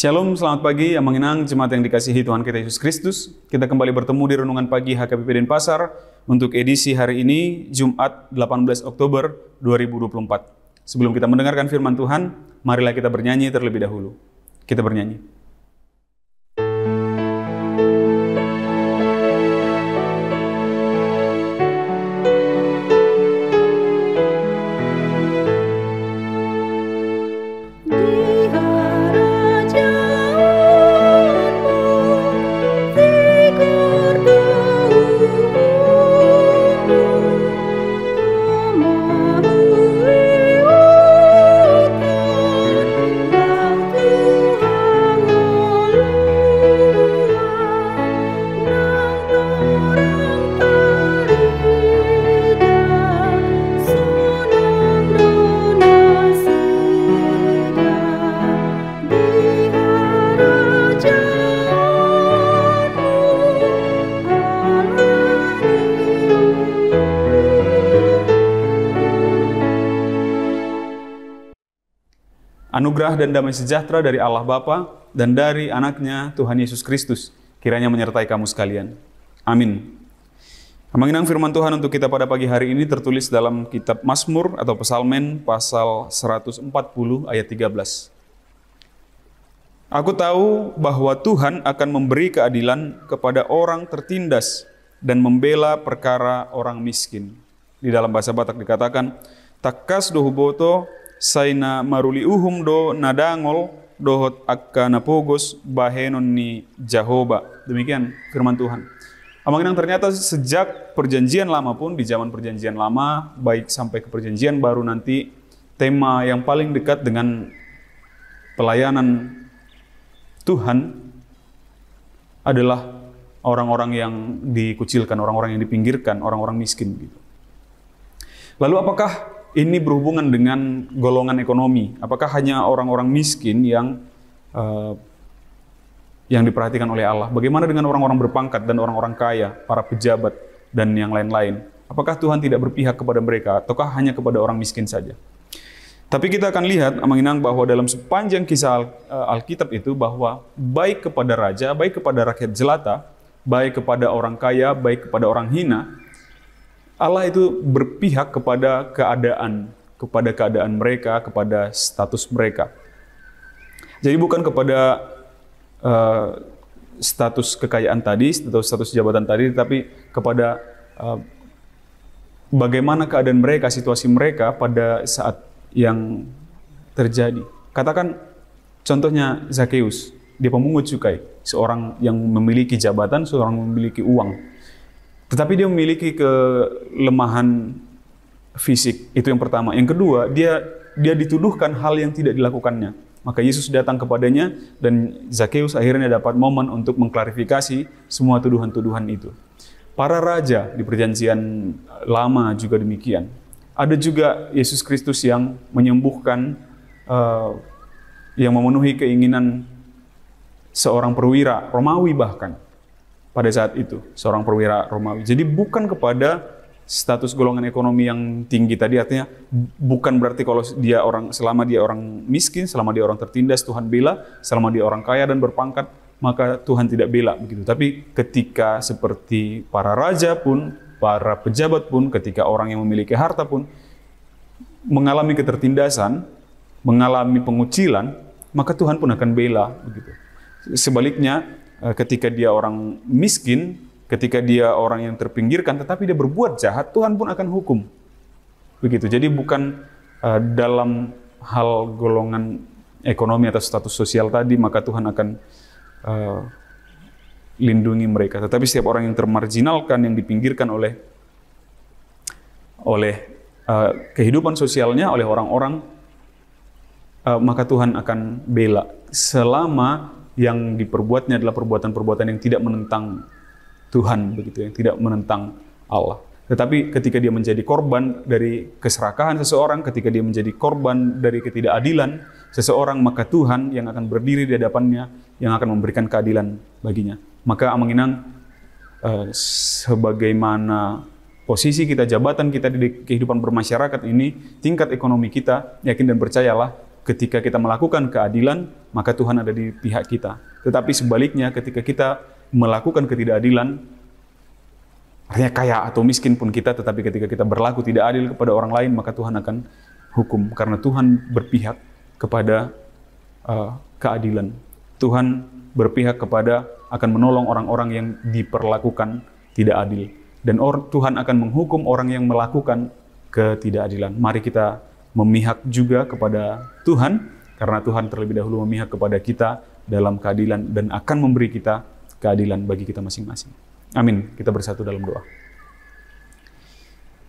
Shalom, selamat pagi, yang mengenang jemaat yang dikasihi Tuhan kita Yesus Kristus. Kita kembali bertemu di Renungan Pagi HKBP Denpasar untuk edisi hari ini, Jumat 18 Oktober 2024. Sebelum kita mendengarkan firman Tuhan, marilah kita bernyanyi terlebih dahulu. Kita bernyanyi. Anugerah dan damai sejahtera dari Allah Bapa dan dari anaknya Tuhan Yesus Kristus kiranya menyertai kamu sekalian. Amin. Mengenang firman Tuhan untuk kita pada pagi hari ini tertulis dalam kitab Mazmur atau Psalmen pasal 140 ayat 13. Aku tahu bahwa Tuhan akan memberi keadilan kepada orang tertindas dan membela perkara orang miskin. Di dalam bahasa Batak dikatakan, takas dohuboto saina maruli uhum do nadangol dohot akka napogos bahenon ni Jahoba. Demikian firman Tuhan. Mengenang ternyata sejak perjanjian lama pun, di zaman perjanjian lama, baik sampai ke perjanjian baru nanti, tema yang paling dekat dengan pelayanan Tuhan adalah orang-orang yang dikucilkan, orang-orang yang dipinggirkan, orang-orang miskin. Gitu. Lalu apakah ini berhubungan dengan golongan ekonomi? Apakah hanya orang-orang miskin yang diperhatikan oleh Allah? Bagaimana dengan orang-orang berpangkat dan orang-orang kaya, para pejabat dan yang lain-lain? Apakah Tuhan tidak berpihak kepada mereka ataukah hanya kepada orang miskin saja? Tapi kita akan lihat mengenang bahwa dalam sepanjang kisah Alkitab itu bahwa baik kepada raja, baik kepada rakyat jelata, baik kepada orang kaya, baik kepada orang hina, Allah itu berpihak kepada keadaan mereka, kepada status mereka. Jadi bukan kepada status kekayaan tadi, atau status jabatan tadi, tapi kepada bagaimana keadaan mereka, situasi mereka pada saat yang terjadi. Katakan contohnya Zakheus, dia pemungut cukai, seorang yang memiliki jabatan, seorang yang memiliki uang. Tetapi dia memiliki kelemahan fisik, itu yang pertama. Yang kedua, dia dituduhkan hal yang tidak dilakukannya. Maka Yesus datang kepadanya dan Zakheus akhirnya dapat momen untuk mengklarifikasi semua tuduhan-tuduhan itu. Para raja di perjanjian lama juga demikian. Ada juga Yesus Kristus yang menyembuhkan, yang memenuhi keinginan seorang perwira Romawi bahkan. Pada saat itu, seorang perwira Romawi. Jadi bukan kepada status golongan ekonomi yang tinggi tadi, artinya bukan berarti kalau selama dia orang miskin, selama dia orang tertindas, Tuhan bela, selama dia orang kaya dan berpangkat, maka Tuhan tidak bela begitu. Tapi ketika seperti para raja pun, para pejabat pun, ketika orang yang memiliki harta pun mengalami ketertindasan, mengalami pengucilan, maka Tuhan pun akan bela begitu. Sebaliknya, ketika dia orang miskin, ketika dia orang yang terpinggirkan, tetapi dia berbuat jahat, Tuhan pun akan hukum. Begitu. Jadi bukan dalam hal golongan ekonomi atau status sosial tadi, maka Tuhan akan lindungi mereka. Tetapi setiap orang yang termarginalkan, yang dipinggirkan oleh kehidupan sosialnya, oleh orang-orang, maka Tuhan akan bela. Selama yang diperbuatnya adalah perbuatan-perbuatan yang tidak menentang Tuhan, begitu, yang tidak menentang Allah. Tetapi ketika dia menjadi korban dari keserakahan seseorang, ketika dia menjadi korban dari ketidakadilan seseorang, maka Tuhan yang akan berdiri di hadapannya, yang akan memberikan keadilan baginya. Maka mengenang sebagaimana posisi kita, jabatan kita di kehidupan bermasyarakat ini, tingkat ekonomi kita, yakin dan percayalah ketika kita melakukan keadilan, maka Tuhan ada di pihak kita. Tetapi sebaliknya, ketika kita melakukan ketidakadilan, artinya kaya atau miskin pun kita, tetapi ketika kita berlaku tidak adil kepada orang lain, maka Tuhan akan hukum. Karena Tuhan berpihak kepada keadilan. Tuhan berpihak kepada akan menolong orang-orang yang diperlakukan tidak adil. Dan Tuhan akan menghukum orang yang melakukan ketidakadilan. Mari kita memihak juga kepada Tuhan, karena Tuhan terlebih dahulu memihak kepada kita dalam keadilan dan akan memberi kita keadilan bagi kita masing-masing. Amin. Kita bersatu dalam doa.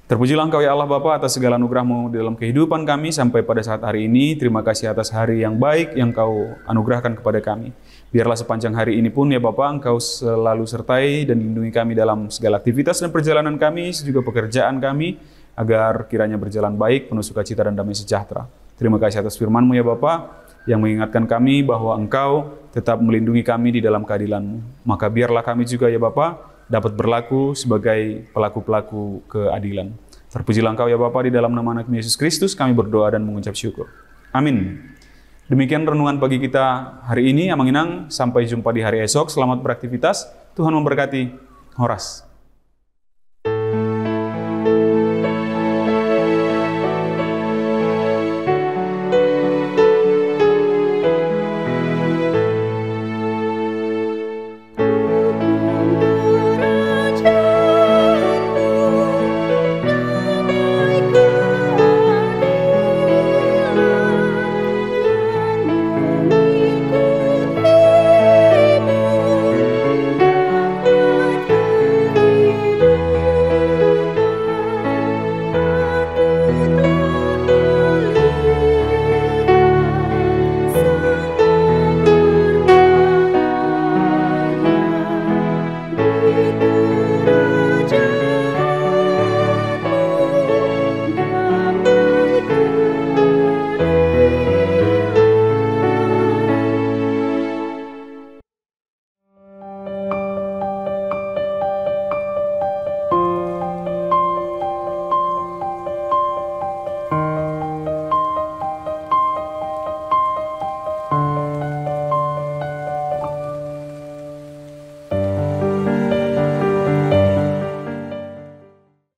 Terpujilah Engkau ya Allah Bapa atas segala anugerah-Mu di dalam kehidupan kami sampai pada saat hari ini. Terima kasih atas hari yang baik yang Kau anugerahkan kepada kami. Biarlah sepanjang hari ini pun ya Bapa, Engkau selalu sertai dan lindungi kami dalam segala aktivitas dan perjalanan kami, juga pekerjaan kami, agar kiranya berjalan baik, penuh sukacita dan damai sejahtera. Terima kasih atas firman-Mu ya Bapa, yang mengingatkan kami bahwa Engkau tetap melindungi kami di dalam keadilan-Mu. Maka biarlah kami juga ya Bapa, dapat berlaku sebagai pelaku-pelaku keadilan. Terpujilah Engkau ya Bapa, di dalam nama Anak Yesus Kristus kami berdoa dan mengucap syukur. Amin. Demikian renungan pagi kita hari ini, Amanginang. Sampai jumpa di hari esok. Selamat beraktivitas. Tuhan memberkati. Horas.